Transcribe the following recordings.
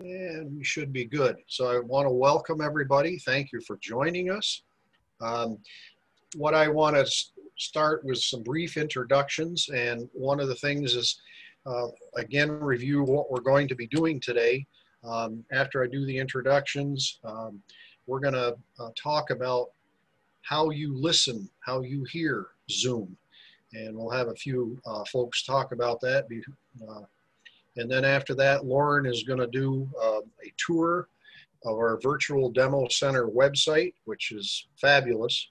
And we should be good. So I want to welcome everybody. Thank you for joining us. What I want to start with some brief introductions. And one of the things is, again, review what we're going to be doing today. After I do the introductions, we're going to talk about how you listen, how you hear Zoom. And we'll have a few folks talk about that. And then after that, Lauren is going to do a tour of our virtual demo center website, which is fabulous.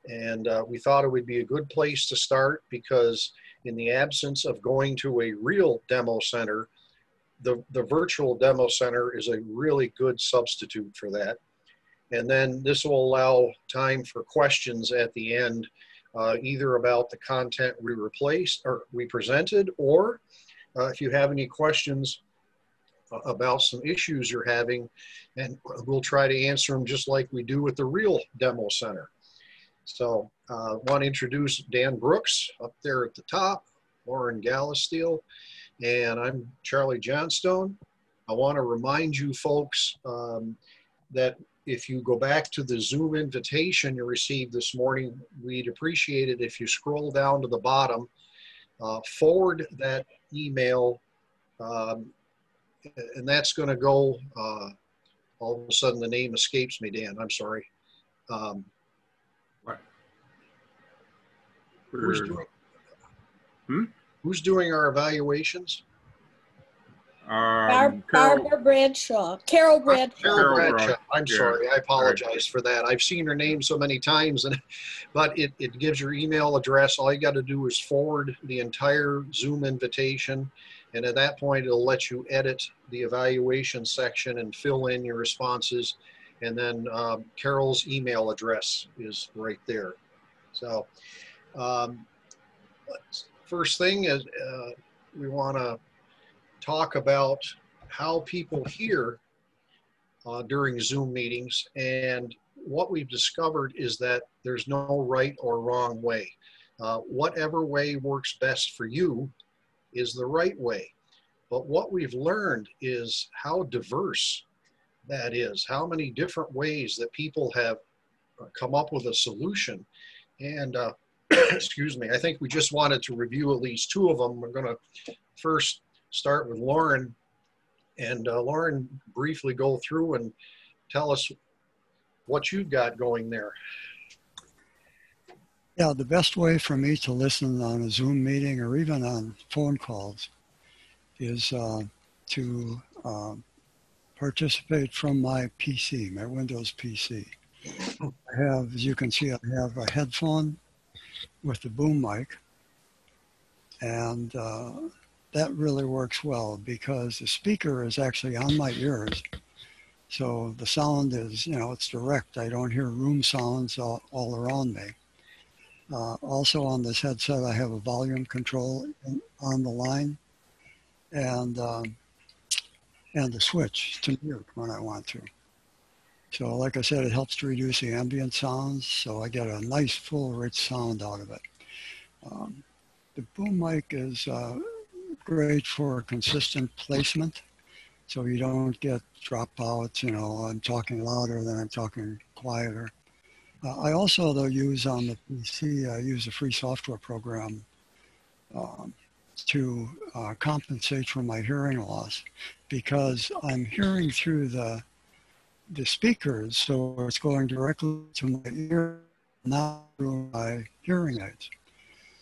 And we thought it would be a good place to start because in the absence of going to a real demo center, the virtual demo center is a really good substitute for that. And then this will allow time for questions at the end, either about the content we replaced or we presented, or if you have any questions about some issues you're having, and we'll try to answer them just like we do with the real demo center. So I want to introduce Dan Brooks up there at the top, Lauren Gallisteel, and I'm Charlie Johnstone. I want to remind you folks that if you go back to the Zoom invitation you received this morning, we'd appreciate it if you scroll down to the bottom, forward that email, and that's going to go, all of a sudden the name escapes me, Dan, I'm sorry. What? Who's doing our evaluations? Barbara Bradshaw. Carol Bradshaw. Carol Bradshaw. I'm Yeah. sorry. I apologize for that. I've seen her name so many times, but it gives your email address. All you got to do is forward the entire Zoom invitation. And at that point, it'll let you edit the evaluation section and fill in your responses. And then Carol's email address is right there. So first thing is we want to talk about how people hear during Zoom meetings. And what we've discovered is that there's no right or wrong way. Whatever way works best for you is the right way. But what we've learned is how diverse that is, how many different ways that people have come up with a solution. And excuse me, I think we just wanted to review at least two of them. We're going to first start with Lauren, and Lauren, briefly go through and tell us what you've got going there. Yeah, the best way for me to listen on a Zoom meeting or even on phone calls is to participate from my PC, my Windows PC. I have, as you can see, I have a headphone with the boom mic, and that really works well because the speaker is actually on my ears. So the sound is, it's direct. I don't hear room sounds all around me. Also on this headset, I have a volume control on the line and the switch to mute when I want to. So like I said, it helps to reduce the ambient sounds. So I get a nice, full, rich sound out of it. The boom mic is great for consistent placement, so you don't get dropouts, I'm talking louder than I'm talking quieter. I also, though, use on the PC, I use a free software program to compensate for my hearing loss because I'm hearing through the speakers, so it's going directly to my ear, not through my hearing aids.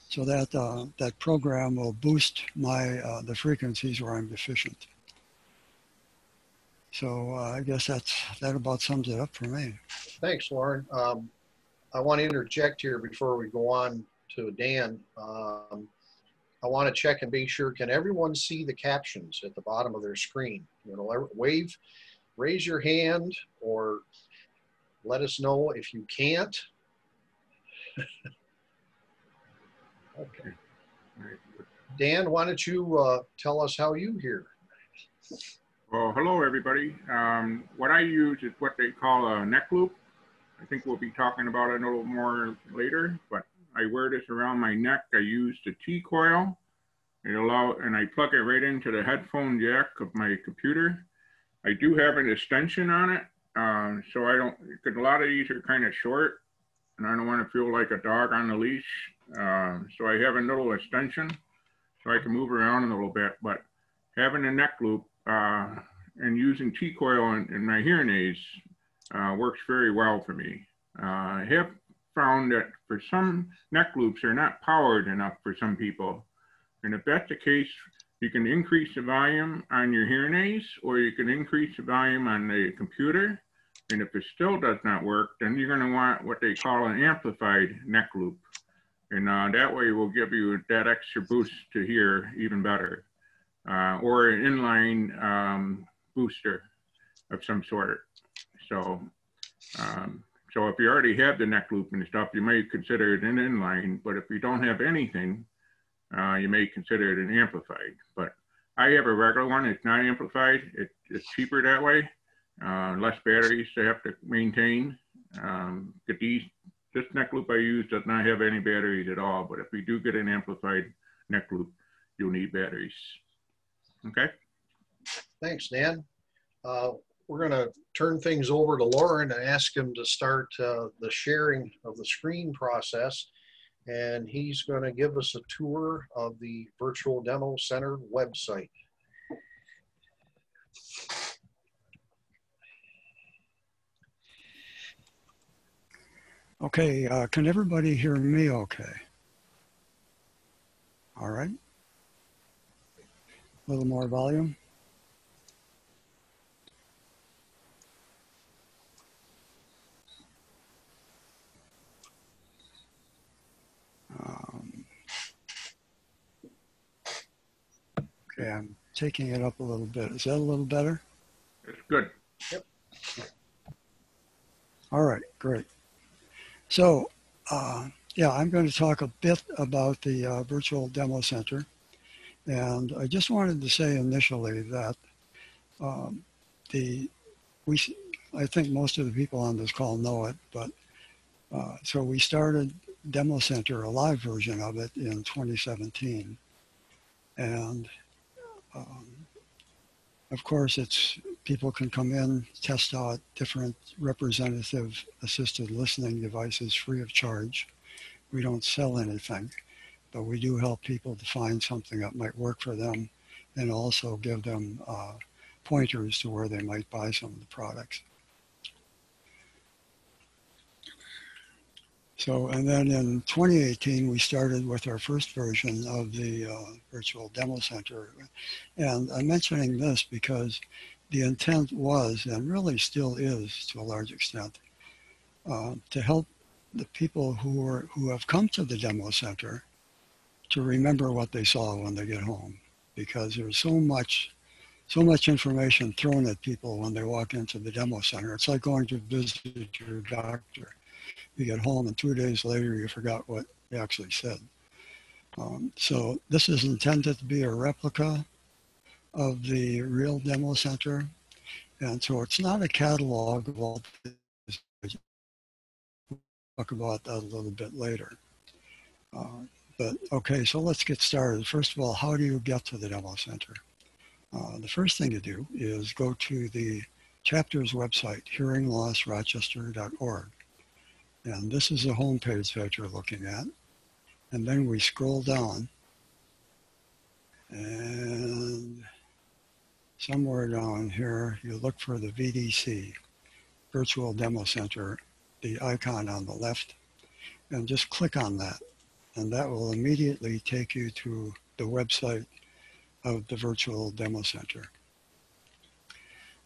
So that program will boost my the frequencies where I'm deficient. So I guess that about sums it up for me. Thanks, Lauren. I want to interject here before we go on to Dan. I want to check and be sure, can everyone see the captions at the bottom of their screen? Raise your hand or let us know if you can't. Okay. Dan, why don't you tell us how you hear? Well, hello, everybody. What I use is what they call a neck loop. I think we'll be talking about it a little more later, but I wear this around my neck. I use the T-coil. And I plug it right into the headphone jack of my computer. I do have an extension on it, so I don't, because a lot of these are kind of short, and I don't want to feel like a dog on the leash. So I have a little extension so I can move around a little bit, but having a neck loop and using T-coil in my hearing aids works very well for me. I have found that for some neck loops, they're not powered enough for some people. And if that's the case, you can increase the volume on your hearing aids, or you can increase the volume on the computer. And if it still does not work, then you're going to want what they call an amplified neck loop. And that way will give you that extra boost to hear even better. Or an inline booster of some sort. So, so if you already have the neck loop and stuff, you may consider it an inline, but if you don't have anything, you may consider it an amplified. But I have a regular one, it's not amplified, it's cheaper that way, less batteries to have to maintain. This neck loop I use does not have any batteries at all, but if you do get an amplified neck loop, you'll need batteries. Okay. Thanks, Dan. We're going to turn things over to Lauren and ask him to start the sharing of the screen process. And he's going to give us a tour of the Virtual Demo Center website. Okay, can everybody hear me okay? All right. A little more volume. Okay, I'm taking it up a little bit. Is that a little better? It's good. Yep. All right, great. So, yeah, I'm going to talk a bit about the Virtual Demo Center. And I just wanted to say initially that I think most of the people on this call know it, but so we started Demo Center, a live version of it, in 2017. And of course, people can come in, test out different representative assisted listening devices free of charge. We don't sell anything, but we do help people to find something that might work for them and also give them pointers to where they might buy some of the products. So, and then in 2018, we started with our first version of the Virtual Demo Center. And I'm mentioning this because the intent was, and really still is to a large extent, to help the people who have come to the Demo Center to remember what they saw when they get home. Because there's so much information thrown at people when they walk into the Demo Center. It's like going to visit your doctor. You get home and 2 days later you forgot what they actually said. So this is intended to be a replica of the real Demo Center. And so it's not a catalog of all this. We'll talk about that a little bit later. But okay, so let's get started. First of all, how do you get to the Demo Center? The first thing to do is go to the chapter's website, hearinglossrochester.org. And this is the homepage that you're looking at. And then we scroll down. And somewhere down here, you look for the VDC, Virtual Demo Center, the icon on the left, and just click on that. And that will immediately take you to the website of the Virtual Demo Center.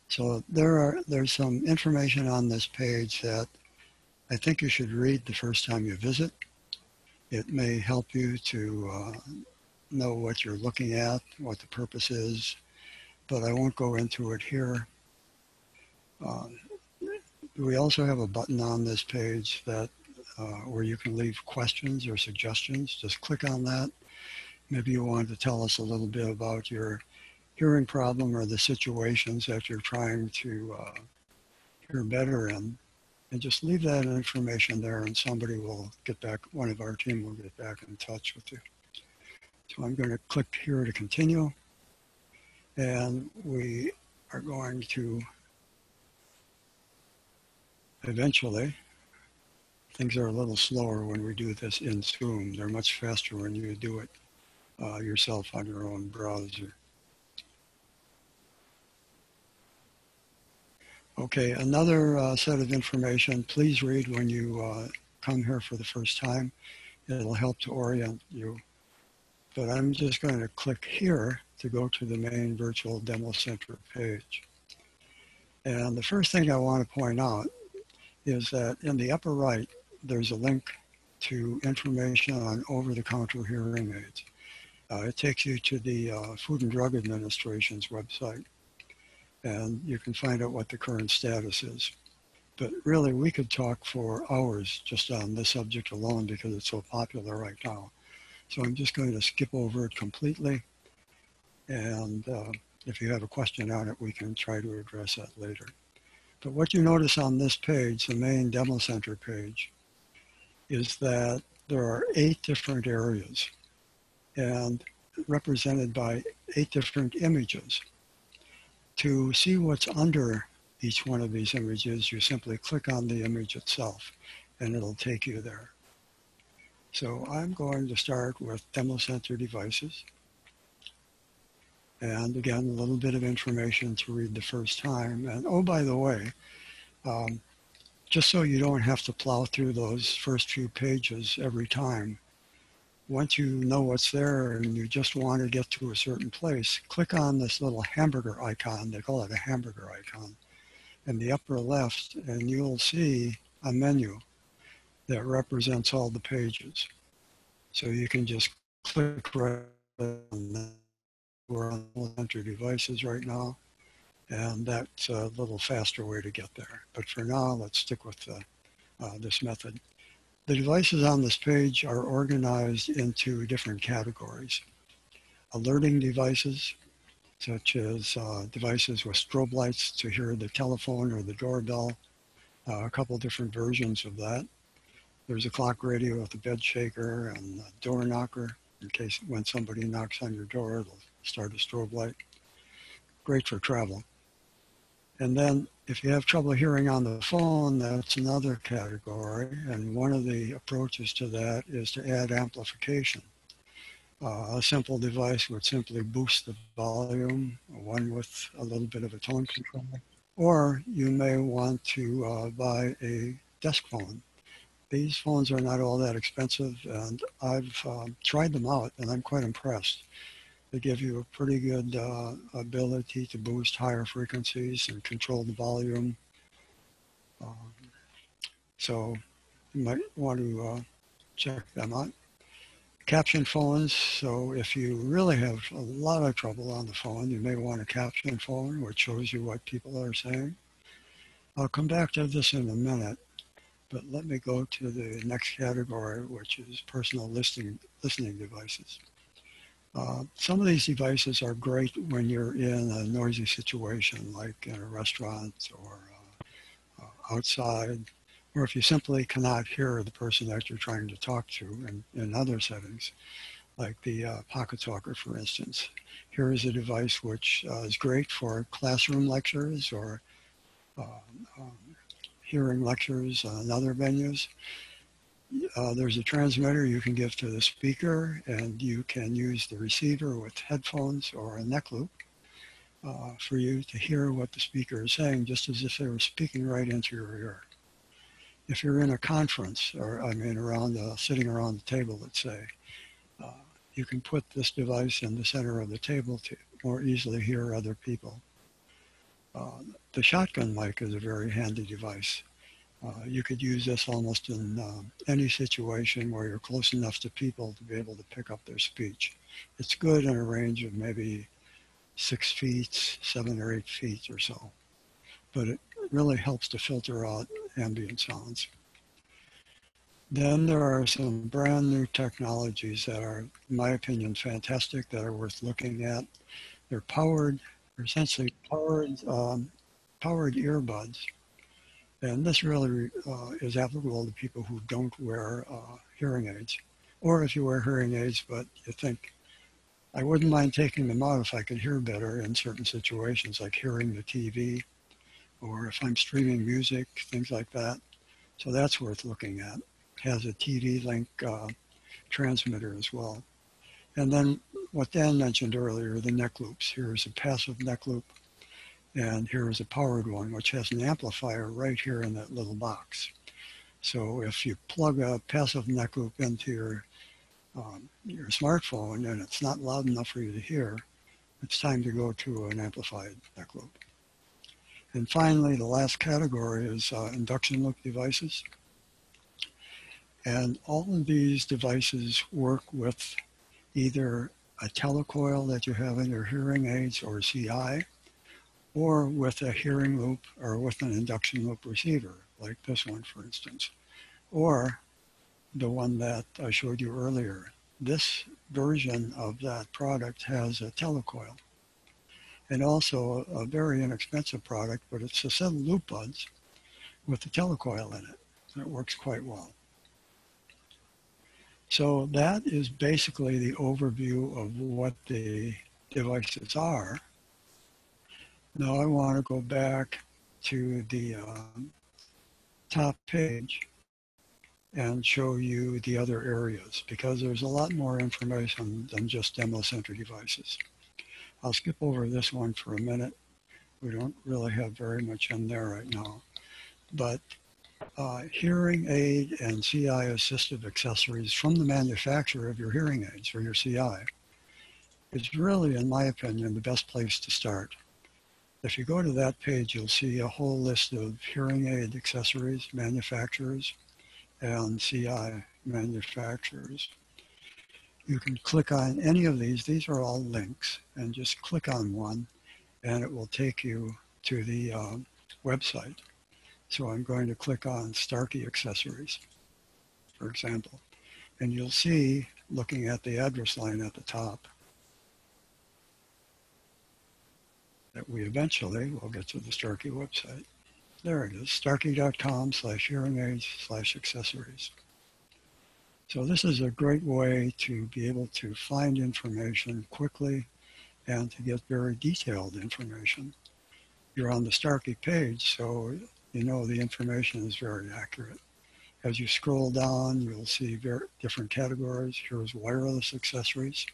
So there's some information on this page that I think you should read the first time you visit. It may help you to know what you're looking at, what the purpose is, but I won't go into it here. We also have a button on this page that where you can leave questions or suggestions. Just click on that. Maybe you want to tell us a little bit about your hearing problem or the situations that you're trying to hear better in. And just leave that information there and somebody will get back, one of our team will get back in touch with you. So I'm going to click here to continue. And we are going to eventually, things are a little slower when we do this in Zoom. They're much faster when you do it yourself on your own browser. Okay, another set of information, please read when you come here for the first time. It'll help to orient you. But I'm just going to click here to go to the main virtual demo center page. And the first thing I want to point out is that in the upper right, there's a link to information on over-the-counter hearing aids. It takes you to the Food and Drug Administration's website, and you can find out what the current status is. But really, we could talk for hours just on this subject alone because it's so popular right now. So I'm just going to skip over it completely. And if you have a question on it, we can try to address that later. But what you notice on this page, the main demo center page, is that there are 8 different areas and represented by 8 different images. To see what's under each one of these images, you simply click on the image itself and it'll take you there. So I'm going to start with demo center devices. And again, a little bit of information to read the first time. And oh, by the way, just so you don't have to plow through those first few pages every time, once you know what's there and you just want to get to a certain place, click on this little hamburger icon. They call it a hamburger icon in the upper left, and you'll see a menu that represents all the pages. So you can just click right on that. We're on center devices right now, and that's a little faster way to get there. But for now, let's stick with this method. The devices on this page are organized into different categories. Alerting devices, such as devices with strobe lights to hear the telephone or the doorbell, a couple different versions of that. There's a clock radio with a bed shaker and a door knocker, in case when somebody knocks on your door, it'll start a strobe light. Great for travel. And then if you have trouble hearing on the phone, that's another category. And one of the approaches to that is to add amplification. A simple device would simply boost the volume, one with a little bit of a tone control. Or you may want to buy a desk phone. These phones are not all that expensive, and I've tried them out, and I'm quite impressed. They give you a pretty good ability to boost higher frequencies and control the volume. So you might want to check them out. Caption phones, so if you really have a lot of trouble on the phone, you may want a caption phone which shows you what people are saying. I'll come back to this in a minute, but let me go to the next category, which is personal listening devices. Some of these devices are great when you're in a noisy situation, like in a restaurant or outside, or if you simply cannot hear the person that you're trying to talk to in other settings, like the Pocket Talker, for instance. Here is a device which is great for classroom lectures or hearing lectures in other venues. There's a transmitter you can give to the speaker, and you can use the receiver with headphones or a neck loop for you to hear what the speaker is saying, just as if they were speaking right into your ear. If you're in a conference, or sitting around the table, let's say, you can put this device in the center of the table to more easily hear other people. The shotgun mic is a very handy device. You could use this almost in any situation where you're close enough to people to be able to pick up their speech. It's good in a range of maybe 6 feet, 7 or 8 feet or so, but it really helps to filter out ambient sounds. Then there are some brand new technologies that are, in my opinion, fantastic, that are worth looking at. They're essentially powered earbuds. And this really is applicable to people who don't wear hearing aids. Or if you wear hearing aids, but you think I wouldn't mind taking them out if I could hear better in certain situations, like hearing the TV, or if I'm streaming music, things like that. So that's worth looking at. It has a TV link transmitter as well. And then what Dan mentioned earlier, the neck loops. Here's a passive neck loop, and here's a powered one, which has an amplifier right here in that little box. So if you plug a passive neck loop into your smartphone and it's not loud enough for you to hear, it's time to go to an amplified neck loop. And finally, the last category is induction loop devices. And all of these devices work with either a telecoil that you have in your hearing aids or CI, or with a hearing loop or with an induction loop receiver, like this one, for instance, or the one that I showed you earlier. This version of that product has a telecoil, and also a very inexpensive product, but it's a set of loop buds with a telecoil in it. And it works quite well. So that is basically the overview of what the devices are. Now I want to go back to the top page and show you the other areas, because there's a lot more information than just demo center devices. I'll skip over this one for a minute. We don't really have very much in there right now. But hearing aid and CI assistive accessories from the manufacturer of your hearing aids or your CI is really, in my opinion, the best place to start. If you go to that page, you'll see a whole list of hearing aid accessories, manufacturers, and CI manufacturers. You can click on any of these. These are all links, and just click on one, and it will take you to the website. So I'm going to click on Starkey Accessories, for example, and you'll see, looking at the address line at the top, that we eventually will get to the Starkey website. There it is, starkey.com/hearing aids/accessories. So this is a great way to be able to find information quickly and to get very detailed information. You're on the Starkey page, so you know the information is very accurate. As you scroll down, you'll see different categories. Here's wireless accessories.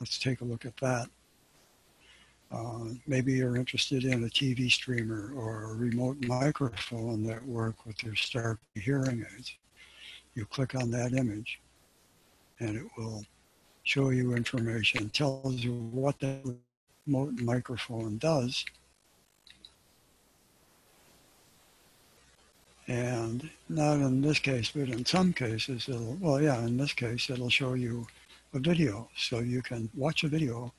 Let's take a look at that. Maybe you're interested in a TV streamer or a remote microphone that work with your Starkey hearing aids. You click on that image and it will show you information, tells you what the remote microphone does. And not in this case, but in some cases, in this case, it'll show you a video. So you can watch a video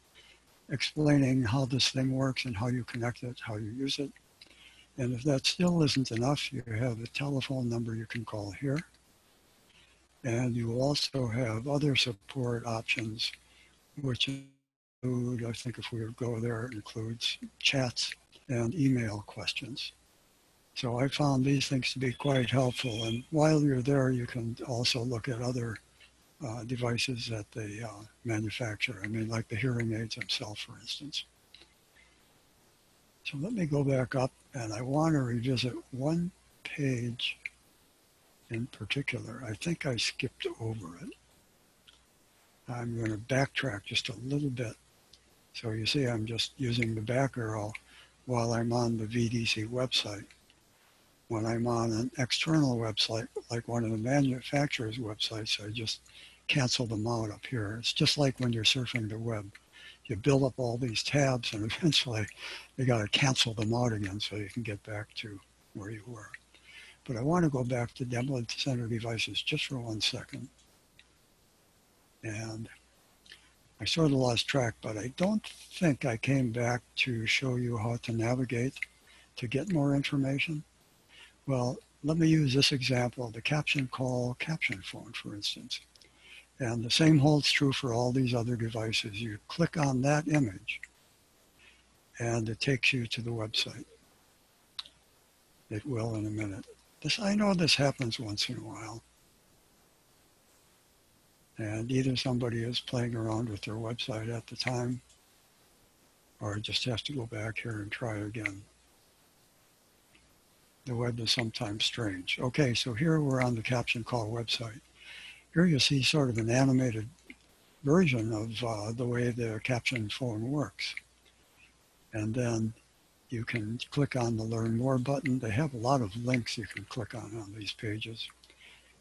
explaining how this thing works and how you connect it, how you use it. And if that still isn't enough, you have a telephone number you can call here. And you will also have other support options, which include, I think if we go there, it includes chats and email questions. So I found these things to be quite helpful. And while you're there, you can also look at other devices that they manufacture. I mean, like the hearing aids themselves, for instance. So let me go back up, and I want to revisit one page in particular. I think I skipped over it. I'm going to backtrack just a little bit. So you see I'm just using the back arrow while I'm on the VDC website. When I'm on an external website, like one of the manufacturer's websites, I just cancel them out up here. It's just like when you're surfing the web. You build up all these tabs and eventually you got to cancel them out again so you can get back to where you were. But I want to go back to demo center devices just for 1 second. And I sort of lost track, but I don't think I came back to show you how to navigate to get more information. Well, let me use this example, the caption call, caption phone, for instance. And the same holds true for all these other devices. You click on that image and it takes you to the website. It will in a minute. I know this happens once in a while. And either somebody is playing around with their website at the time, or just have to go back here and try again. The web is sometimes strange. Okay, so here we're on the Caption Call website. Here you see sort of an animated version of the way the caption phone works. And then you can click on the Learn More button. They have a lot of links you can click on these pages.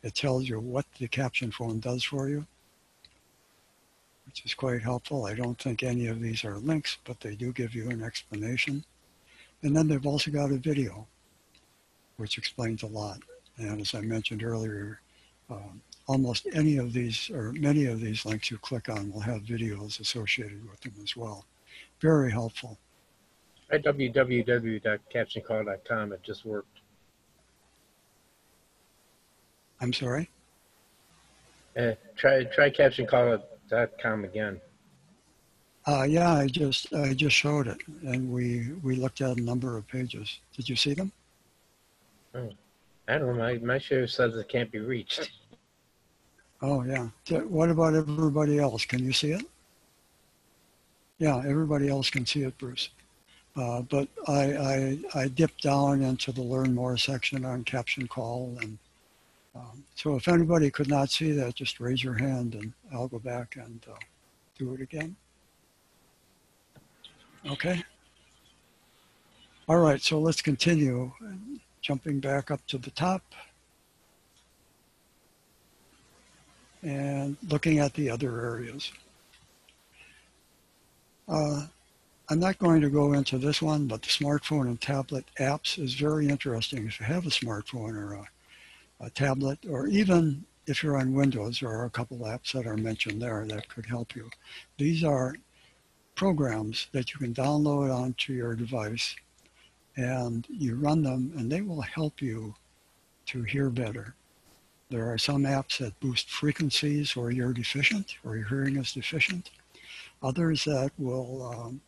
It tells you what the caption phone does for you, which is quite helpful. I don't think any of these are links, but they do give you an explanation. And then they've also got a video, which explains a lot. And as I mentioned earlier, almost any of these or many of these links you click on will have videos associated with them as well. Very helpful. Try www.captioncall.com. It just worked. I'm sorry? Try captioncall.com again. Yeah, I just showed it, and we looked at a number of pages. Did you see them? Oh, I don't know. My share says it can't be reached. Oh, yeah. What about everybody else? Can you see it? Yeah, everybody else can see it, Bruce. But I dipped down into the Learn More section on Caption Call. And so if anybody could not see that, just raise your hand and I'll go back and do it again. Okay. All right, so let's continue. Jumping back up to the top and looking at the other areas. I'm not going to go into this one, but the smartphone and tablet apps is very interesting. If you have a smartphone or a tablet, or even if you're on Windows, there are a couple apps that are mentioned there that could help you. These are programs that you can download onto your device, and you run them, and they will help you to hear better. There are some apps that boost frequencies where you're deficient, or your hearing is deficient. Others that will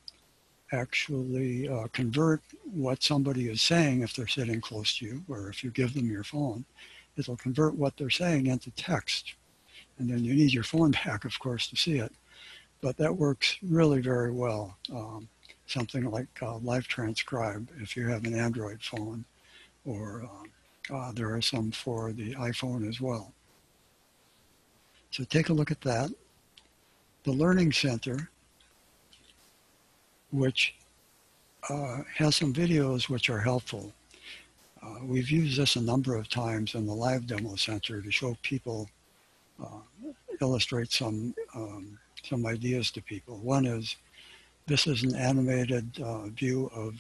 actually convert what somebody is saying if they're sitting close to you, or if you give them your phone, it'll convert what they're saying into text. And then you need your phone back, of course, to see it. But that works really very well. Something like Live Transcribe if you have an Android phone, or there are some for the iPhone as well. So take a look at that. The Learning Center, which has some videos which are helpful. We've used this a number of times in the live demo center to show people, illustrate some ideas to people. One is, this is an animated view of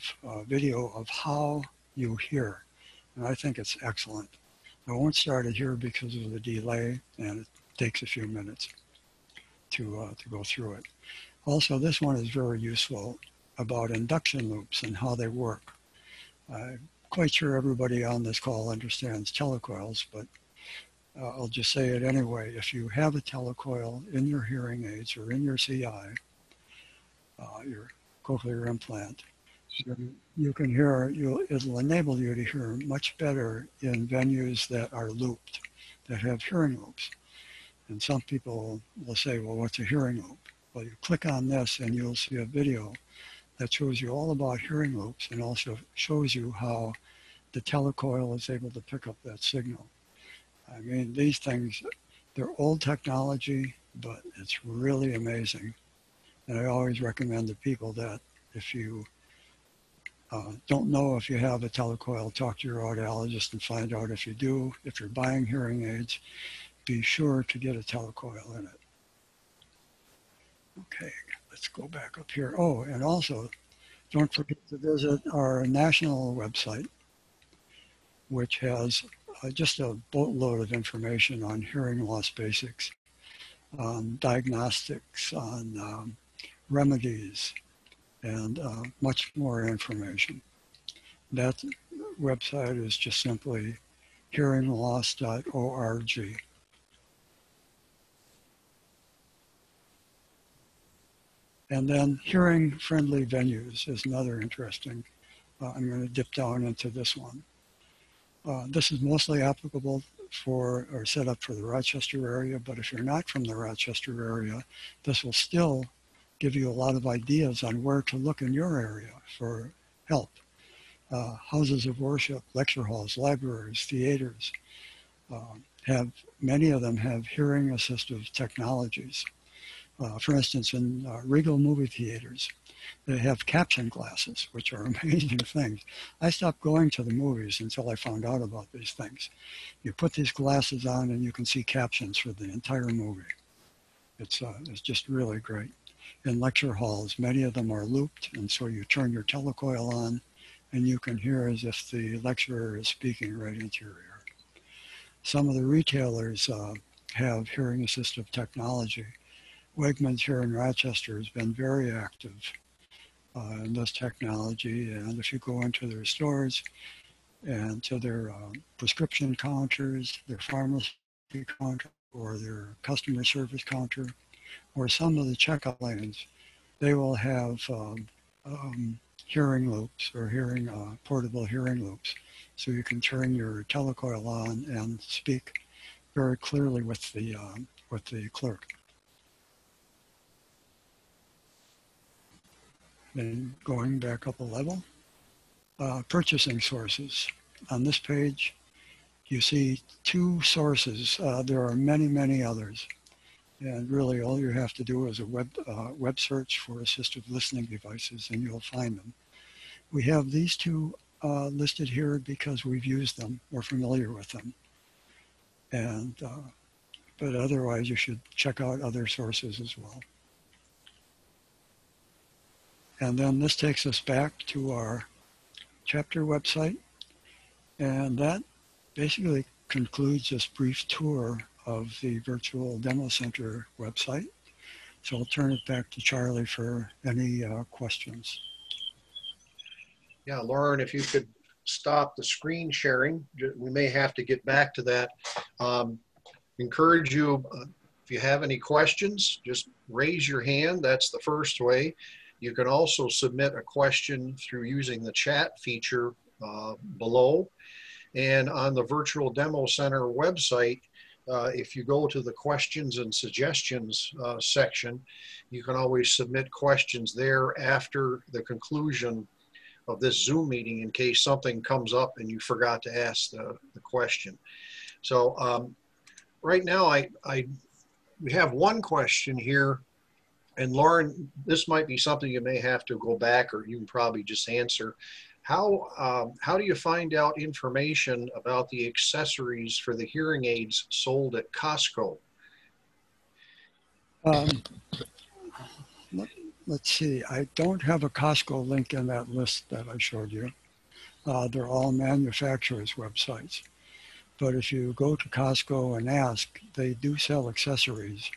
video of how you hear. And I think it's excellent. I won't start it here because of the delay, and it takes a few minutes to go through it. Also, this one is very useful about induction loops and how they work. I'm quite sure everybody on this call understands telecoils, but I'll just say it anyway. If you have a telecoil in your hearing aids or in your CI, your cochlear implant, you can hear, it'll enable you to hear much better in venues that are looped, that have hearing loops. And some people will say, well, what's a hearing loop? Well, you click on this and you'll see a video that shows you all about hearing loops and also shows you how the telecoil is able to pick up that signal. I mean, these things, they're old technology, but it's really amazing. And I always recommend to people that if you don't know if you have a telecoil, talk to your audiologist and find out if you do. If you're buying hearing aids, be sure to get a telecoil in it. Okay, let's go back up here. Oh, and also, don't forget to visit our national website, which has just a boatload of information on hearing loss basics, on diagnostics, on remedies, and much more information. That website is just simply hearingloss.org. And then hearing-friendly venues is another interesting. I'm going to dip down into this one. This is mostly applicable for or set up for the Rochester area, but if you're not from the Rochester area, this will still give you a lot of ideas on where to look in your area for help. Houses of worship, lecture halls, libraries, theaters, many of them have hearing assistive technologies. For instance, in Regal movie theaters, they have caption glasses, which are amazing things. I stopped going to the movies until I found out about these things. You put these glasses on and you can see captions for the entire movie. It's just really great. In lecture halls, many of them are looped, and so you turn your telecoil on and you can hear as if the lecturer is speaking right into your ear. Some of the retailers have hearing assistive technology. Wegmans here in Rochester has been very active in this technology, and if you go into their stores and to their prescription counters, their pharmacy counter, or their customer service counter, or some of the checkout lanes, they will have hearing loops or portable hearing loops, so you can turn your telecoil on and speak very clearly with the clerk. Then going back up a level, purchasing sources. On this page, you see 2 sources. There are many, many others. And really all you have to do is a web search for assistive listening devices and you'll find them. We have these 2 listed here because we've used them. We're familiar with them. And, but otherwise you should check out other sources as well. And then this takes us back to our chapter website. And that basically concludes this brief tour of the Virtual Demo Center website. So I'll turn it back to Charlie for any questions. Yeah, Lauren, if you could stop the screen sharing, we may have to get back to that. Encourage you, if you have any questions, just raise your hand. That's the first way. You can also submit a question through using the chat feature below. And on the Virtual Demo Center website, if you go to the questions and suggestions section, you can always submit questions there after the conclusion of this Zoom meeting in case something comes up and you forgot to ask the question. So right now we have one question here. And Lauren, this might be something you may have to go back or you can probably just answer. How do you find out information about the accessories for the hearing aids sold at Costco? Let's see, I don't have a Costco link in that list that I showed you. They're all manufacturers' websites. But if you go to Costco and ask, they do sell accessories.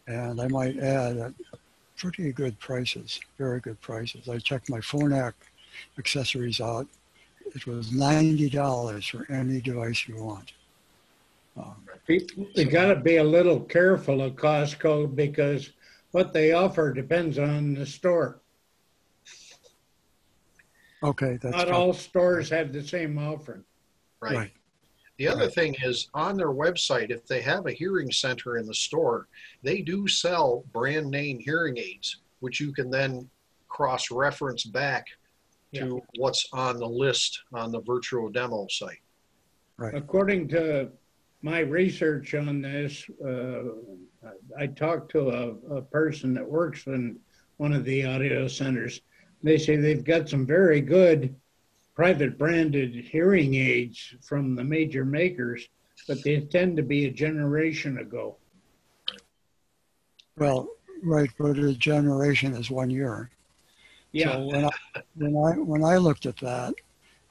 And I might add at pretty good prices, very good prices. I checked my Phonak accessories out. It was $90 for any device you want. You got to be a little careful of Costco because what they offer depends on the store. Okay, that's not all stores have the same offering. Right. The other thing is on their website, if they have a hearing center in the store, they do sell brand name hearing aids, which you can then cross-reference back to what's on the list on the virtual demo site. Right. According to my research on this, I talked to a person that works in one of the audio centers. They say they've got some very good private branded hearing aids from the major makers, but they tend to be a generation ago. Well, right, but a generation is 1 year. Yeah. So when I looked at that,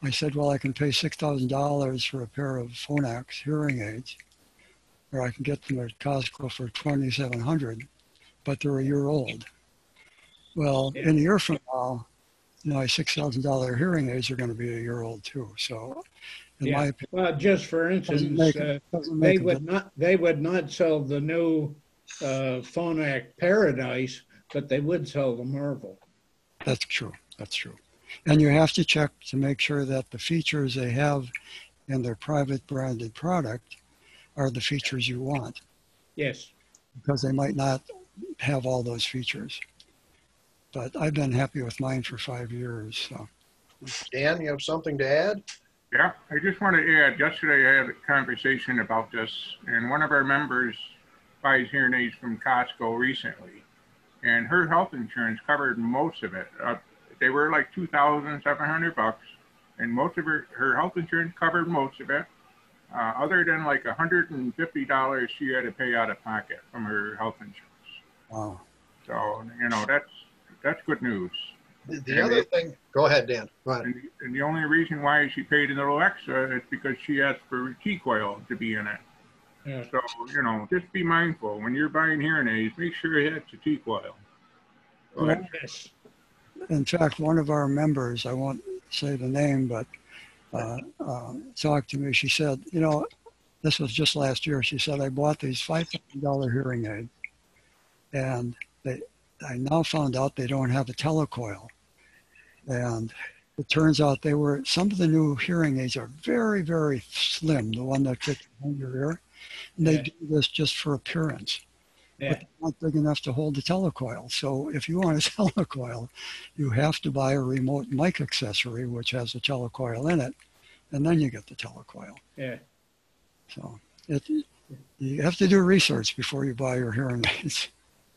I said, well, I can pay $6,000 for a pair of Phonak hearing aids, or I can get them at Costco for $2,700, but they're a year old. Well, in a year from now, my $6,000 hearing aids are going to be a year old too. So, in my opinion, well, just for instance, they would not sell the new Phonak Paradise, but they would sell the Marvel. That's true. That's true. And you have to check to make sure that the features they have in their private branded product are the features you want, Yes. because they might not have all those features. But I've been happy with mine for 5 years. So. Dan, you have something to add? Yeah, I just want to add, yesterday I had a conversation about this, and one of our members buys hearing aids from Costco recently, and her health insurance covered most of it. They were like $2,700, and most of her health insurance covered most of it, other than like $150 she had to pay out of pocket from her health insurance. Wow. So, you know, that's good news. The other thing, go ahead, Dan. Go ahead. And the only reason why she paid a little extra is because she asked for T-coil to be in it. Yeah. So, you know, just be mindful. When you're buying hearing aids, make sure it has a T-coil. Yes. In fact, one of our members, I won't say the name, but talked to me. She said, you know, this was just last year. She said, I bought these $5,000 hearing aids, and I now found out they don't have a telecoil. And it turns out some of the new hearing aids are very, very slim, the one that fits behind your ear. And they do this just for appearance. Yeah. But they're not big enough to hold the telecoil. So if you want a telecoil, you have to buy a remote mic accessory, which has a telecoil in it, and then you get the telecoil. Yeah. So you have to do research before you buy your hearing aids.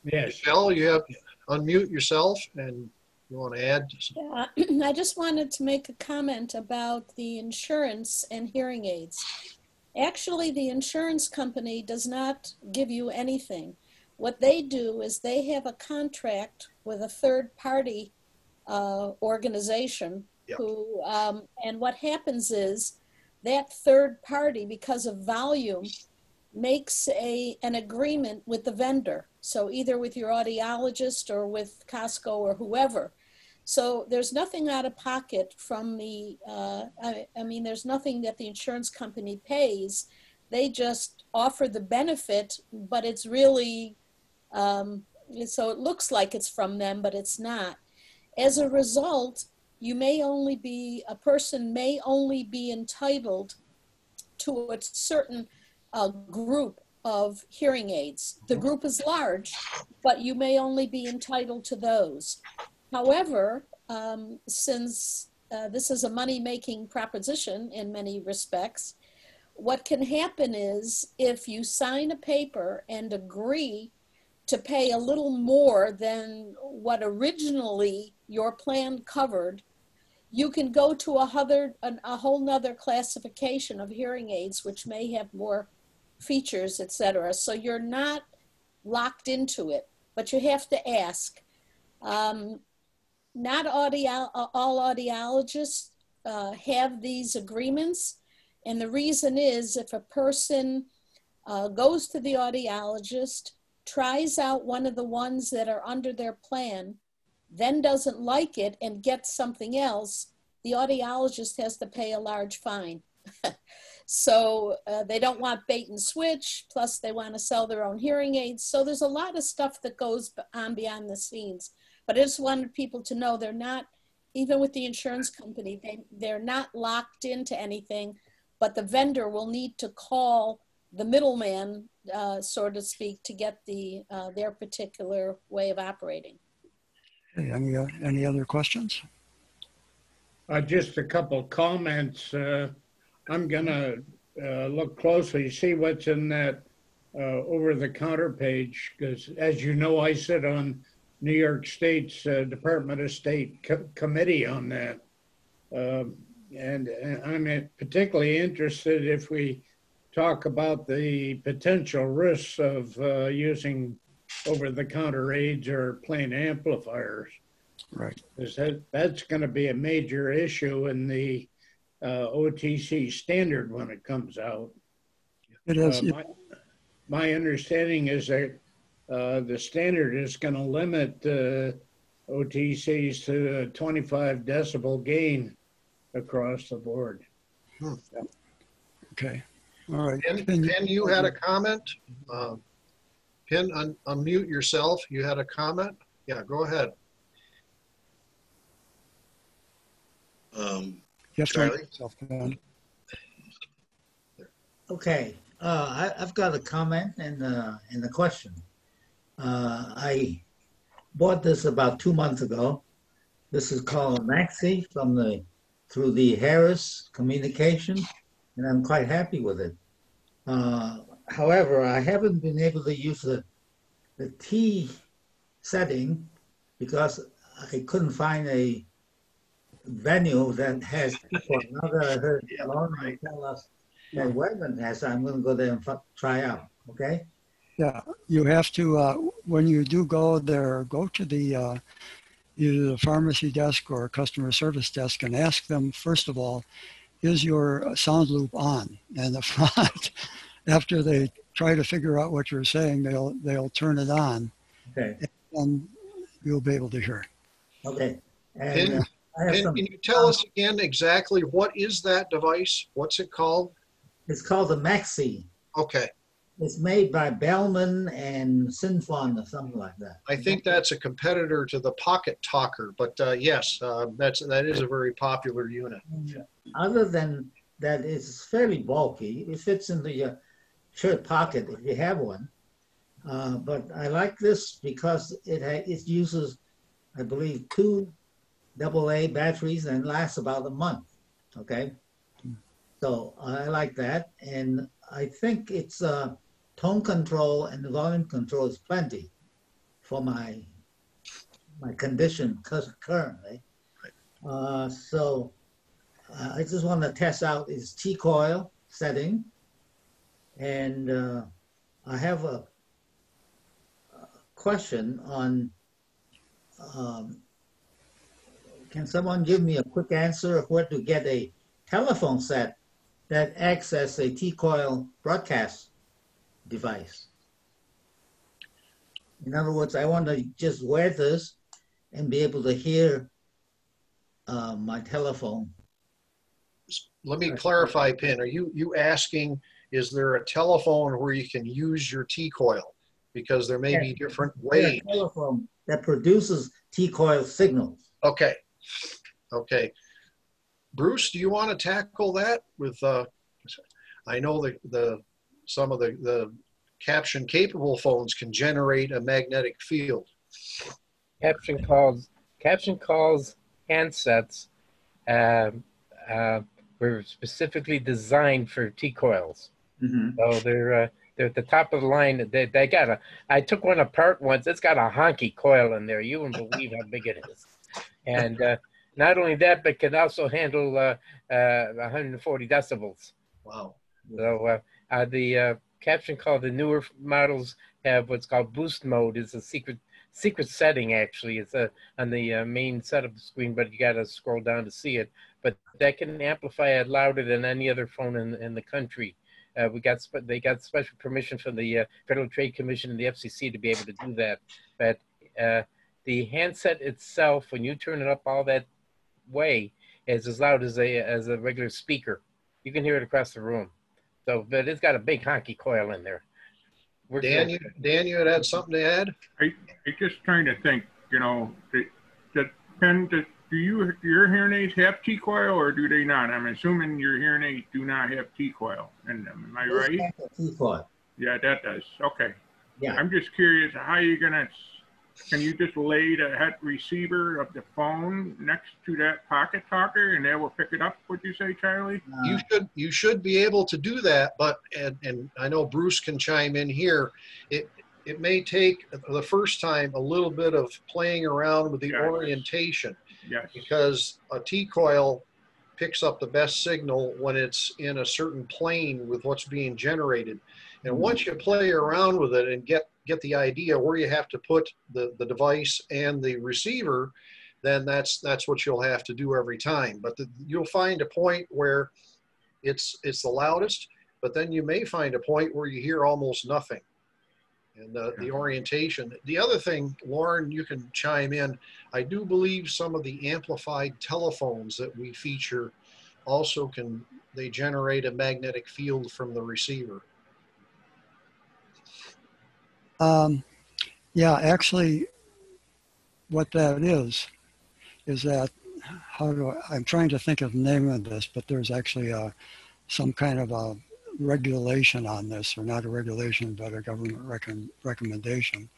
Yes. Michelle, you have unmute yourself and you want to add? Yeah, I just wanted to make a comment about the insurance and hearing aids. Actually, the insurance company does not give you anything. What they do is they have a contract with a third-party organization. Yep. Who, and what happens is that third party, because of volume, makes an agreement with the vendor. So either with your audiologist or with Costco or whoever. So there's nothing out of pocket from the, I mean, there's nothing that the insurance company pays. They just offer the benefit, but it's really, so it looks like it's from them, but it's not. As a result, a person may only be entitled to a certain group of hearing aids. The group is large, but you may only be entitled to those. However, since this is a money-making proposition in many respects, what can happen is if you sign a paper and agree to pay a little more than what originally your plan covered, you can go to a whole nother classification of hearing aids, which may have more features, etc. So you're not locked into it, but you have to ask. Not all audiologists have these agreements. And the reason is if a person goes to the audiologist, tries out one of the ones that are under their plan, then doesn't like it and gets something else, the audiologist has to pay a large fine. So they don't want bait and switch, plus they want to sell their own hearing aids. So there's a lot of stuff that goes on behind the scenes. But I just wanted people to know they're not, even with the insurance company, they're not locked into anything, but the vendor will need to call the middleman, so to speak, to get their particular way of operating. Hey, any other questions? Just a couple comments. I'm gonna look closely, see what's in that over-the-counter page, because as you know, I sit on New York State's Department of State committee on that. And I'm particularly interested if we talk about the potential risks of using over-the-counter aids or plain amplifiers. Right. Because that's going to be a major issue in the OTC standard when it comes out. It is. My understanding is that the standard is going to limit OTCs to a 25 decibel gain across the board. Okay. All right. Pin, you had a comment? Pin, unmute yourself. You had a comment? Yeah, go ahead. You have to unmute yourself, Pin. Okay, I've got a comment and a question. I bought this about 2 months ago. This is called a Maxi through the Harris Communication, and I'm quite happy with it. However, I haven't been able to use the T setting because I couldn't find a venue that has people. Now that I heard Yeah, Lauren right. tell us that Wegman has, I'm going to go there and try out. Okay. Yeah, you have to, when you do go there, go to the either the pharmacy desk or customer service desk and ask them, first of all, is your sound loop on? And if not, after they try to figure out what you're saying, they'll turn it on Okay. and you'll be able to hear. Okay. And Pin, I have Pin, some. can you tell us again exactly what is that device? What's it called? It's called the Maxi. Okay. It's made by Bellman and Synfon or something like that. I think that's a competitor to the Pocket Talker, but yes, that is a very popular unit. Other than that, it's fairly bulky. It fits into your shirt pocket if you have one. But I like this because it uses, I believe, 2 AA batteries and lasts about a month. Okay, so I like that, and I think it's tone control and the volume control is plenty for my condition currently. So I just want to test out its T-coil setting, and I have a question on. Can someone give me a quick answer of where to get a telephone set that acts as a T-coil broadcast device? In other words, I want to just wear this and be able to hear my telephone. Let me clarify, Pin. Are you asking, is there a telephone where you can use your T-coil? Because there may be different ways. A telephone that produces T-coil signals. Okay. Okay. Bruce, do you want to tackle that with, I know some of the caption capable phones can generate a magnetic field. Caption calls handsets were specifically designed for T-coils. Mm-hmm. So they're at the top of the line. They got I took one apart once. It's got a honky coil in there. You wouldn't believe how big it is. And not only that, but can also handle 140 decibels. Wow. So the caption call, the newer models have what's called boost mode. It's a secret setting, actually. It's on the main setup screen, but you got to scroll down to see it. But that can amplify it louder than any other phone in the country. They got special permission from the Federal Trade Commission and the FCC to be able to do that. But the handset itself, when you turn it up all that way, is as loud as a regular speaker. You can hear it across the room. So, but it's got a big honky coil in there. Dan, you had something to add? I just trying to think, you know, Pen, do your hearing aids have T-coil or do they not? I'm assuming your hearing aids do not have T-coil in them. Am I right? T-coil. Yeah, that does. Okay. Yeah. I'm just curious, how are you gonna? Can you just lay the head receiver of the phone next to that pocket talker and that will pick it up? Would you say, Charlie? You should be able to do that, but and I know Bruce can chime in here. It may take the first time a little bit of playing around with the orientation. Yes. Because a T-coil picks up the best signal when it's in a certain plane with what's being generated. And once you play around with it and get the idea where you have to put the device and the receiver, then that's what you'll have to do every time. But you'll find a point where it's the loudest, but then you may find a point where you hear almost nothing. And the orientation. The other thing, Lauren, you can chime in. I do believe some of the amplified telephones that we feature also they generate a magnetic field from the receiver. Yeah, actually, what that is that, I'm trying to think of the name of this, but there's actually some kind of a regulation on this, or not a regulation, but a government recommendation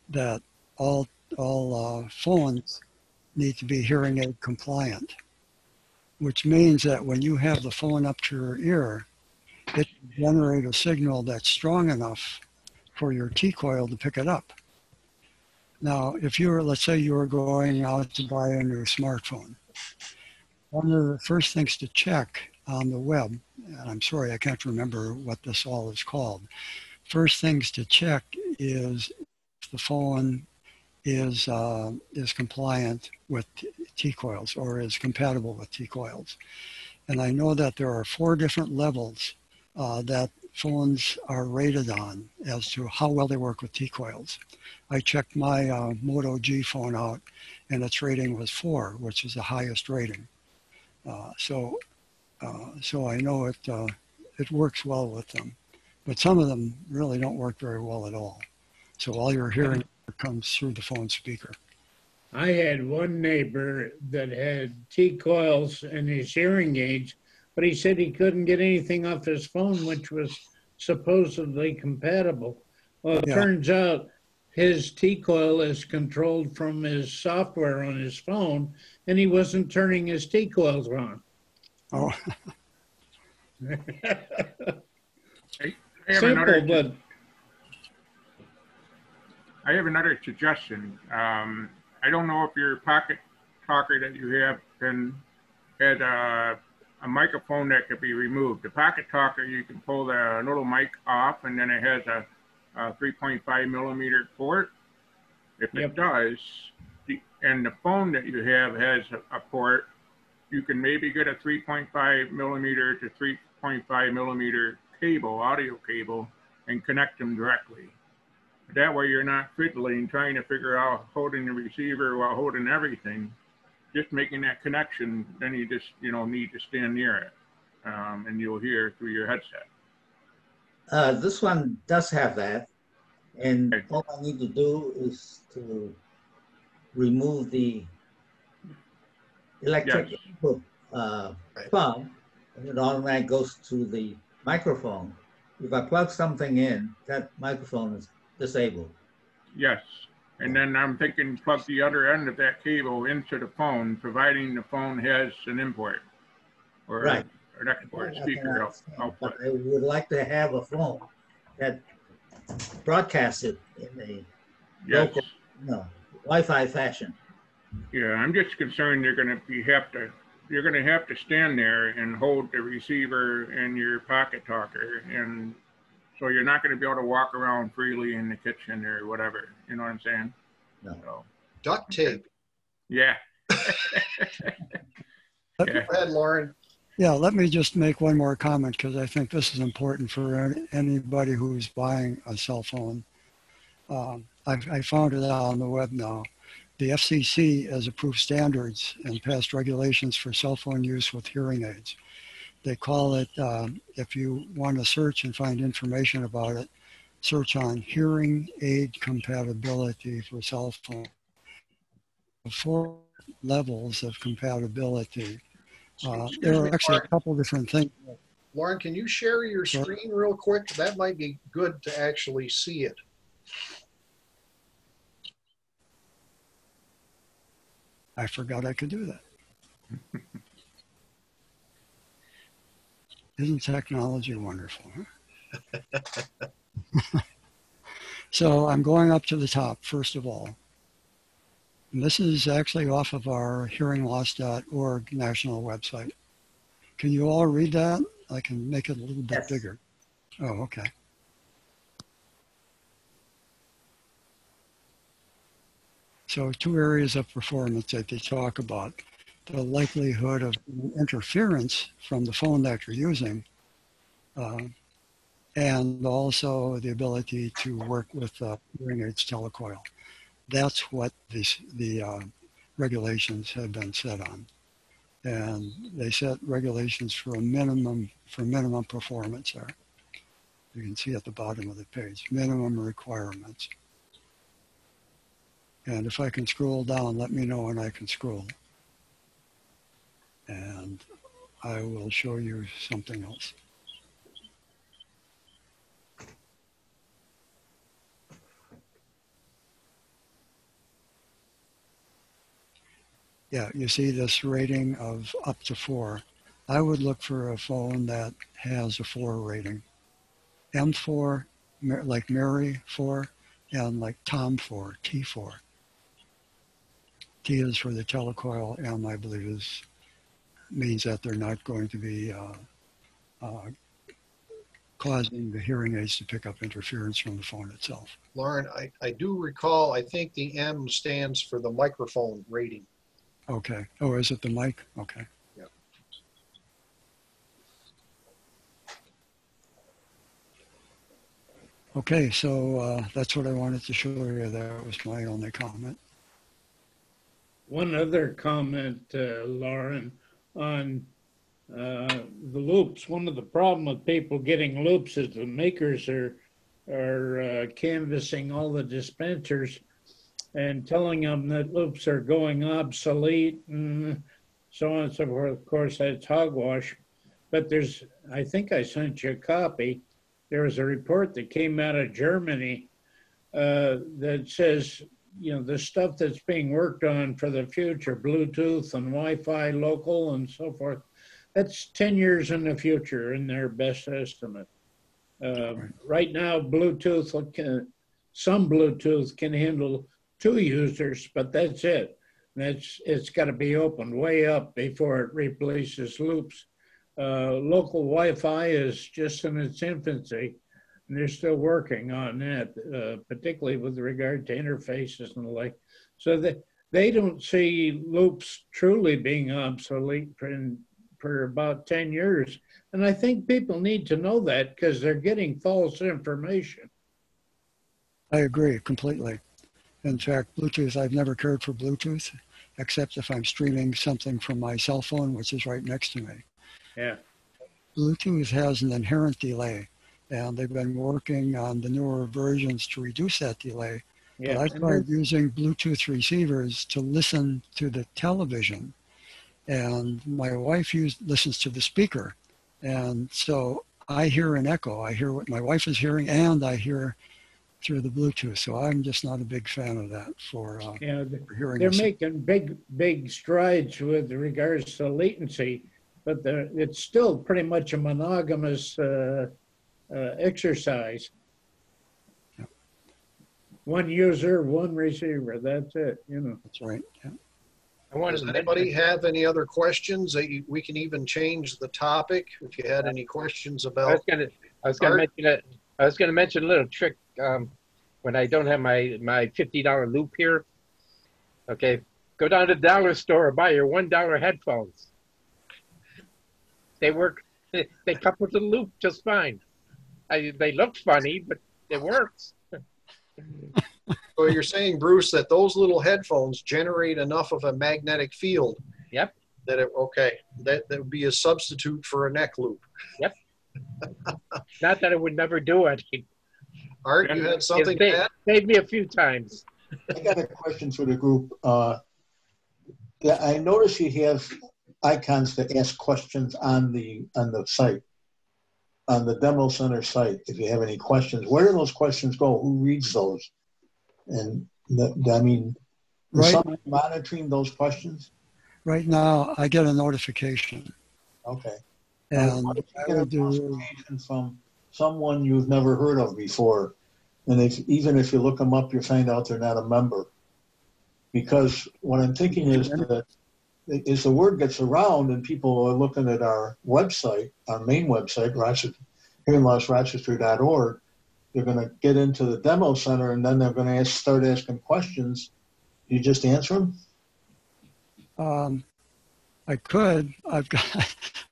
that all phones need to be hearing aid compliant, which means that when you have the phone up to your ear, it can generate a signal that's strong enough for your T-coil to pick it up. Now, if you're, let's say you were going out to buy a new smartphone, one of the first things to check on the web, and I'm sorry, I can't remember what this all is called. First things to check is if the phone is compliant with T-coils or is compatible with T-coils. And I know that there are 4 different levels that phones are rated on as to how well they work with T-coils. I checked my Moto G phone out, and its rating was 4, which is the highest rating. So I know it works well with them, but some of them really don't work very well at all. So all you're hearing comes through the phone speaker. I had one neighbor that had T-coils in his hearing aids, but he said he couldn't get anything off his phone, which was supposedly compatible. Well, it turns out his T-coil is controlled from his software on his phone, and he wasn't turning his T-coils on. Oh. Simple, but I have another suggestion. I don't know if your pocket talker that you have has a microphone that could be removed. The pocket talker, you can pull the little mic off, and then it has a 3.5 millimeter port. If it does, and the phone that you have has a port, you can maybe get a 3.5 millimeter to 3.5 millimeter cable, audio cable, and connect them directly. That way you're not fiddling, trying to figure out holding the receiver while holding everything. Just making that connection, then you just need to stand near it, and you'll hear through your headset. This one does have that, and all I need to do is to remove the electric input plug, and it automatically goes to the microphone. If I plug something in, that microphone is disabled. Yes, and then I'm thinking plug the other end of that cable into the phone, providing the phone has an import or an export speaker output. But I would like to have a phone that broadcasts it in a local, Wi-Fi fashion. Yeah, I'm just concerned you're going to have to stand there and hold the receiver and your pocket talker, and so you're not going to be able to walk around freely in the kitchen or whatever. You know what I'm saying? No. So, Duct tape. Yeah. Go ahead, Lauren. Yeah, let me just make one more comment, because I think this is important for anybody who's buying a cell phone. I found it out on the web now. The FCC has approved standards and passed regulations for cell phone use with hearing aids. They call it, if you want to search and find information about it, search on hearing aid compatibility for cell phone. 4 levels of compatibility. There are actually a couple different things. Lauren, can you share your screen real quick? That might be good to actually see it. I forgot I could do that. Isn't technology wonderful? Huh? So I'm going up to the top, first of all. And this is actually off of our hearingloss.org national website. Can you all read that? I can make it a little bit bigger. Oh, okay. So 2 areas of performance that they talk about. The likelihood of interference from the phone that you're using, and also the ability to work with hearing aids telecoil. That's what the regulations have been set on. And they set regulations for minimum performance there. You can see at the bottom of the page, minimum requirements. And if I can scroll down, let me know when I can scroll. And I will show you something else. Yeah, you see this rating of up to 4. I would look for a phone that has a 4 rating. M4, like Mary 4, and like Tom 4, T4. T is for the telecoil, M I believe means that they're not going to be causing the hearing aids to pick up interference from the phone itself. Lauren, I do recall, I think the M stands for the microphone rating. Okay. Oh, is it the mic? Okay. Yeah. Okay, so that's what I wanted to show you. That was my only comment. One other comment, Lauren, on the loops. One of the problem with people getting loops is the makers are canvassing all the dispensers and telling them that loops are going obsolete and so on and so forth. Of course, that's hogwash. But there's, I think I sent you a copy. There was a report that came out of Germany that says, you know, the stuff that's being worked on for the future, Bluetooth and Wi-Fi local and so forth, that's 10 years in the future in their best estimate. Right now, Bluetooth, some Bluetooth can handle 2 users, but that's it. It's got to be opened way up before it replaces loops. Local Wi-Fi is just in its infancy, and they're still working on that, particularly with regard to interfaces and the like. So that they don't see loops truly being obsolete for about 10 years. And I think people need to know that because they're getting false information. I agree completely. In fact, Bluetooth, I've never cared for Bluetooth, except if I'm streaming something from my cell phone, which is right next to me. Yeah. Bluetooth has an inherent delay, and they've been working on the newer versions to reduce that delay. Yeah. But I tried using Bluetooth receivers to listen to the television, and my wife listens to the speaker. And so I hear an echo. I hear what my wife is hearing, and I hear through the Bluetooth. So I'm just not a big fan of that for hearing. They're making big strides with regards to latency, but it's still pretty much a monogamous exercise. Yeah. One user, one receiver. That's it. You know. That's right. Yeah. Does anybody have any other questions? We can even change the topic if you had any questions about. I was going to mention a little trick when I don't have my $50 loop here. Okay, go down to the dollar store and buy your $1 headphones. They work. They couple to the loop just fine. They look funny, but it works. So you're saying, Bruce, that those little headphones generate enough of a magnetic field. Yep. That would be a substitute for a neck loop. Yep. Not that I would never do it. Art, you had something to add? Saved me a few times. I got a question for the group. Yeah, I notice you have icons to ask questions on the site, on the demo center site. If you have any questions, where do those questions go? Who reads those? And is someone monitoring those questions? Right now, I get a notification. Okay. And if you get a notification from someone you've never heard of before, and even if you look them up, you find out they're not a member. Because what I'm thinking is that as the word gets around and people are looking at our website, our main website, hearinglostrochester.org, they're going to get into the demo center and then they're going to start asking questions. You just answer them? I could. I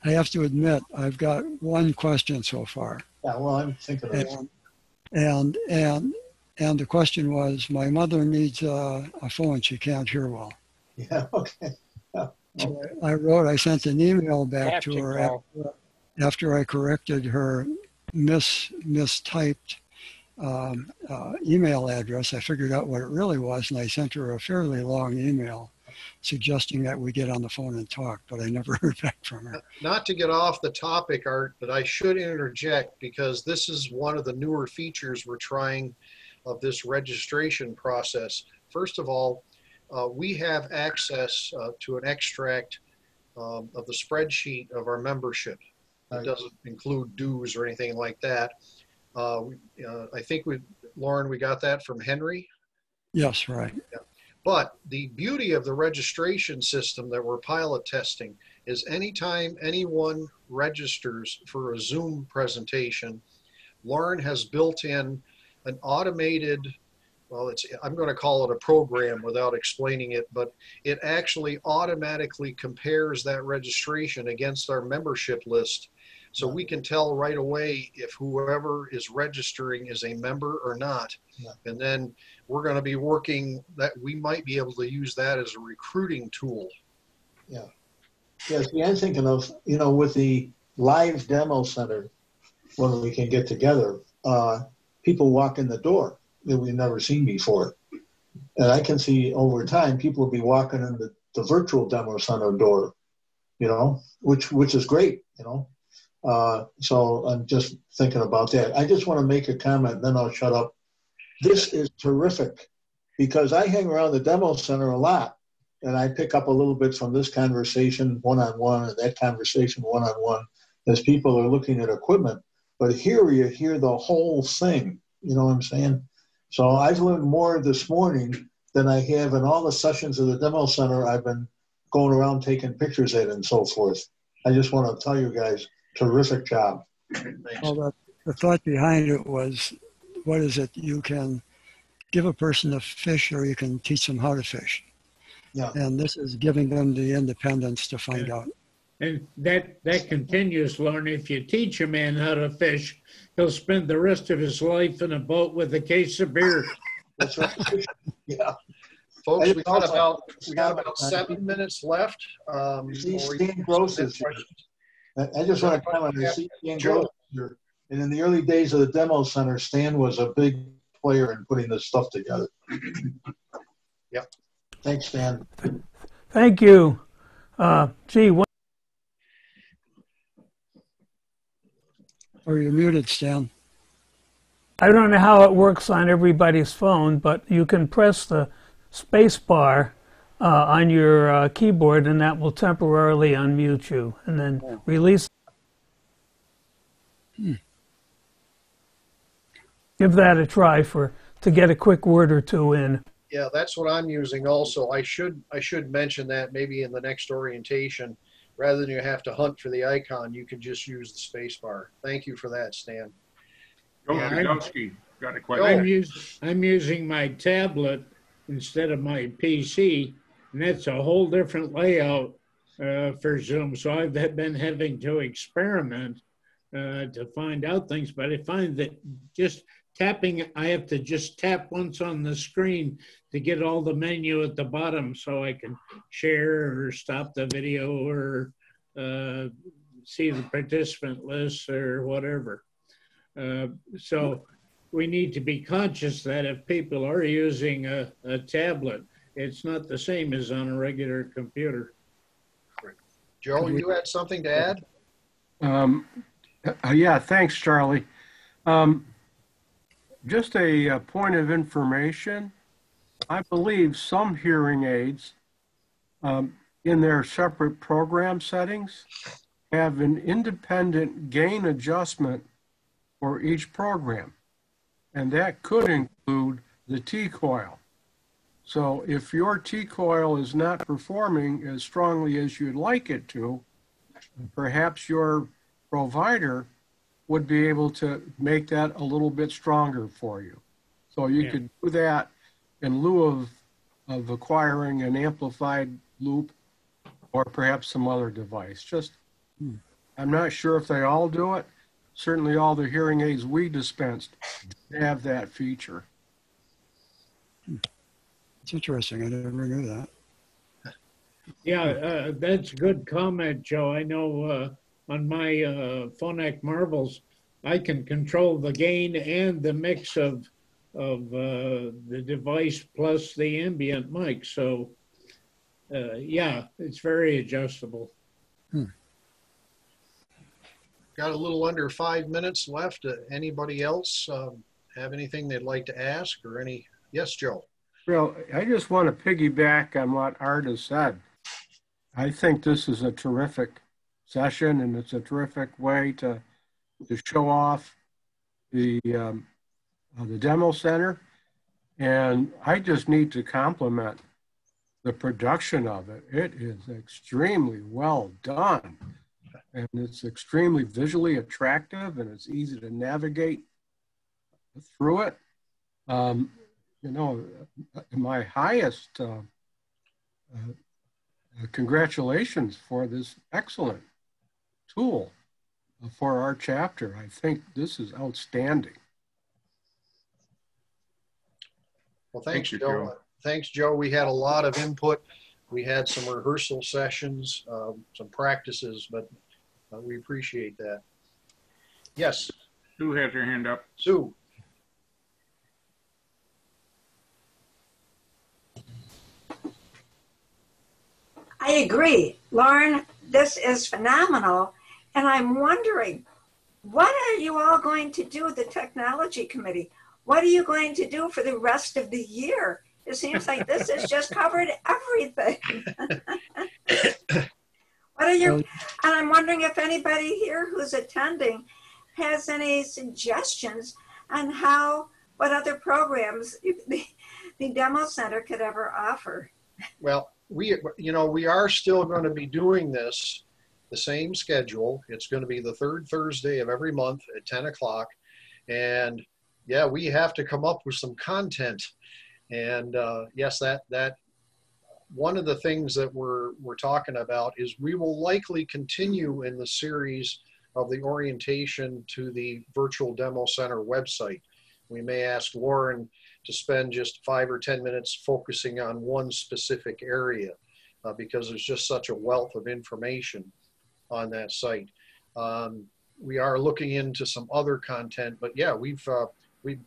have to admit, I've got one question so far. Yeah, well, I'm thinking of it. And the question was, my mother needs a phone. She can't hear well. Yeah, okay. Yeah. So I sent an email back to her after I corrected her mistyped email address. I figured out what it really was, and I sent her a fairly long email suggesting that we get on the phone and talk, but I never heard back from her. Not to get off the topic, Art, but I should interject because this is one of the newer features we're trying of this registration process. First of all, we have access to an extract of the spreadsheet of our membership. It doesn't include dues or anything like that. I think Lauren, we got that from Henry. Yes, right. Yeah. But the beauty of the registration system that we're pilot testing is anytime anyone registers for a Zoom presentation, Lauren has built in an automated, well, I'm going to call it a program without explaining it, but it actually automatically compares that registration against our membership list. So we can tell right away if whoever is registering is a member or not. Yeah. And then we're going to be working that we might be able to use that as a recruiting tool. Yeah. Yeah, see, I'm thinking of, with the live demo center, when we can get together, people walk in the door that we've never seen before. And I can see over time, people will be walking in the virtual demo center door, which is great, So I'm just thinking about that. I just want to make a comment, and then I'll shut up. This is terrific because I hang around the demo center a lot, and I pick up a little bit from this conversation one-on-one and that conversation one-on-one as people are looking at equipment. But here you hear the whole thing, you know what I'm saying? So I've learned more this morning than I have in all the sessions of the demo center I've been going around taking pictures at and so forth. I just want to tell you guys, terrific job. Well, the thought behind it was, what is it? You can give a person a fish or you can teach them how to fish. Yeah. And this is giving them the independence to find out. And that continues, Lauren. If you teach a man how to fish, he'll spend the rest of his life in a boat with a case of beer. That's right. Yeah. Folks, we got about 7 minutes left. Stan Gross is here. I just want to comment, I see Stan Gross here. And in the early days of the demo center, Stan was a big player in putting this stuff together. Yep. Thanks, Stan. Thank you. Gee, Or you're muted, Stan. I don't know how it works on everybody's phone, but you can press the space bar on your keyboard and that will temporarily unmute you and then release. Give that a try to get a quick word or two in. Yeah, that's what I'm using also. I should mention that maybe in the next orientation, rather than you have to hunt for the icon, you can just use the space bar. Thank you for that, Stan. Got a question. I'm using my tablet instead of my PC, and that's a whole different layout for Zoom. So I've been having to experiment to find out things, but I find that just tapping, I have to just tap once on the screen to get all the menu at the bottom so I can share or stop the video or see the participant list or whatever. So we need to be conscious that if people are using a tablet, it's not the same as on a regular computer. Joe, you had something to add? Yeah, thanks, Charlie. Just a point of information. I believe some hearing aids in their separate program settings have an independent gain adjustment for each program. And that could include the T-coil. So if your T-coil is not performing as strongly as you'd like it to, perhaps your provider would be able to make that a little bit stronger for you. So you could do that in lieu of acquiring an amplified loop or perhaps some other device. I'm not sure if they all do it. Certainly all the hearing aids we dispensed have that feature. It's interesting. I never knew that. Yeah, that's a good comment, Joe. I know on my Phonak Marvels, I can control the gain and the mix of the device plus the ambient mic. So, yeah, it's very adjustable. Got a little under 5 minutes left. Anybody else have anything they'd like to ask or any? Yes, Joe. Well, I just want to piggyback on what Art has said. I think this is a terrific session, and it's a terrific way to show off the demo center. And I just need to compliment the production of it. It is extremely well done, and it's extremely visually attractive, and it's easy to navigate through it. You know, my highest congratulations for this excellent tool for our chapter. I think this is outstanding. Well, thanks, Joe. Thanks, Joe. We had a lot of input. We had some rehearsal sessions, some practices, but we appreciate that. Yes. Sue has her hand up. Sue. I agree. Lauren, this is phenomenal. And I'm wondering, what are you all going to do with the technology committee? What are you going to do for the rest of the year? It seems like this has just covered everything. What are your, and I'm wondering if anybody here who's attending has any suggestions on what other programs the demo center could ever offer. Well, we are still going to be doing this, the same schedule. It's going to be the third Thursday of every month at 10 o'clock. And yeah, we have to come up with some content. And yes, that one of the things that we're talking about is we will likely continue in the series of the orientation to the virtual demo center website. We may ask Lauren to spend just 5 or 10 minutes focusing on one specific area because there's just such a wealth of information on that site. We are looking into some other content, but yeah, we've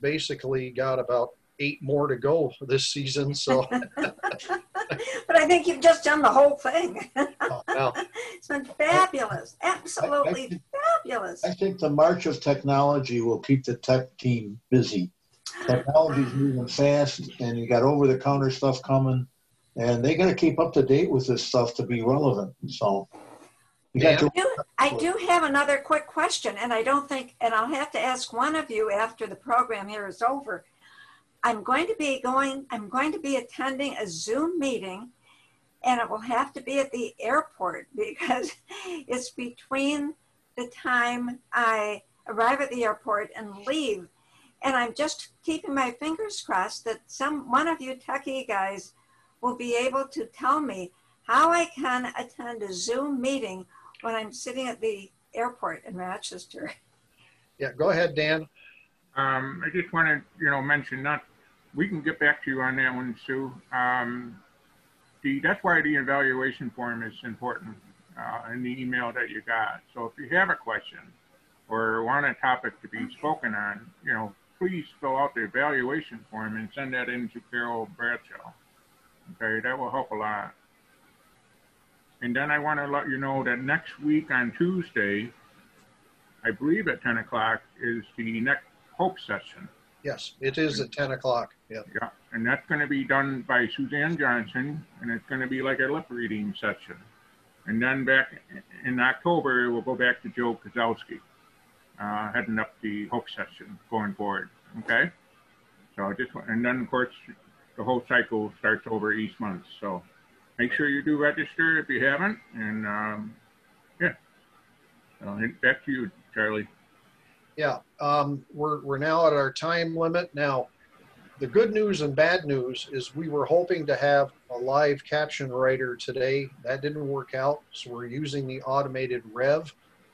basically got about 8 more to go this season. So, but I think you've just done the whole thing. Oh, well. It's been fabulous, absolutely fabulous. I think the march of technology will keep the tech team busy. Technology's moving fast, and you got over-the-counter stuff coming, and they got to keep up to date with this stuff to be relevant. So, I do have another quick question, and I don't think, and I'll have to ask one of you after the program here is over. I'm going to be attending a Zoom meeting, and it will have to be at the airport because it's between the time I arrive at the airport and leave. And I'm just keeping my fingers crossed that one of you techie guys will be able to tell me how I can attend a Zoom meeting when I'm sitting at the airport in Rochester. Yeah, go ahead, Dan. I just want to, mention that we can get back to you on that one, Sue. That's why the evaluation form is important in the email that you got. So if you have a question or want a topic to be spoken on, please fill out the evaluation form and send that in to Carol Bradshaw. Okay, that will help a lot. And then I want to let you know that next week on Tuesday, I believe at 10 o'clock is the next Hope session. Yes, it is at 10 o'clock. Yeah. Yeah, and that's going to be done by Suzanne Johnson, and it's going to be like a lip reading session. And then back in October, we'll go back to Joe Kozowski, heading up the Hope session going forward. Okay. So and then of course the whole cycle starts over each month. So make sure you do register if you haven't. And yeah, so back to you, Charlie. Yeah, we're now at our time limit. Now, the good news and bad news is we were hoping to have a live caption writer today. That didn't work out, so we're using the automated Rev.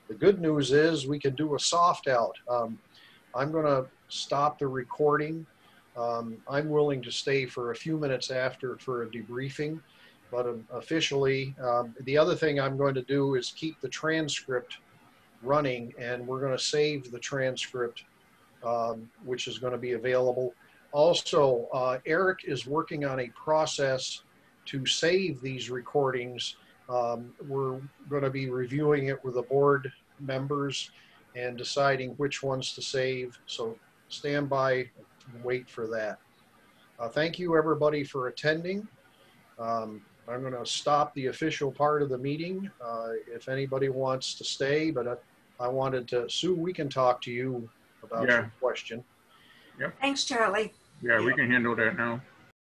The good news is we can do a soft out. I'm going to stop the recording. I'm willing to stay for a few minutes after for a debriefing, but officially, the other thing I'm going to do is keep the transcript running, and we're going to save the transcript, which is going to be available. Also, Eric is working on a process to save these recordings. We're going to be reviewing it with the board members and deciding which ones to save. So stand by and wait for that. Thank you, everybody, for attending. I'm going to stop the official part of the meeting if anybody wants to stay, but I wanted to, Sue, we can talk to you about your question. Yep. Thanks, Charlie. Yeah, we can handle that now.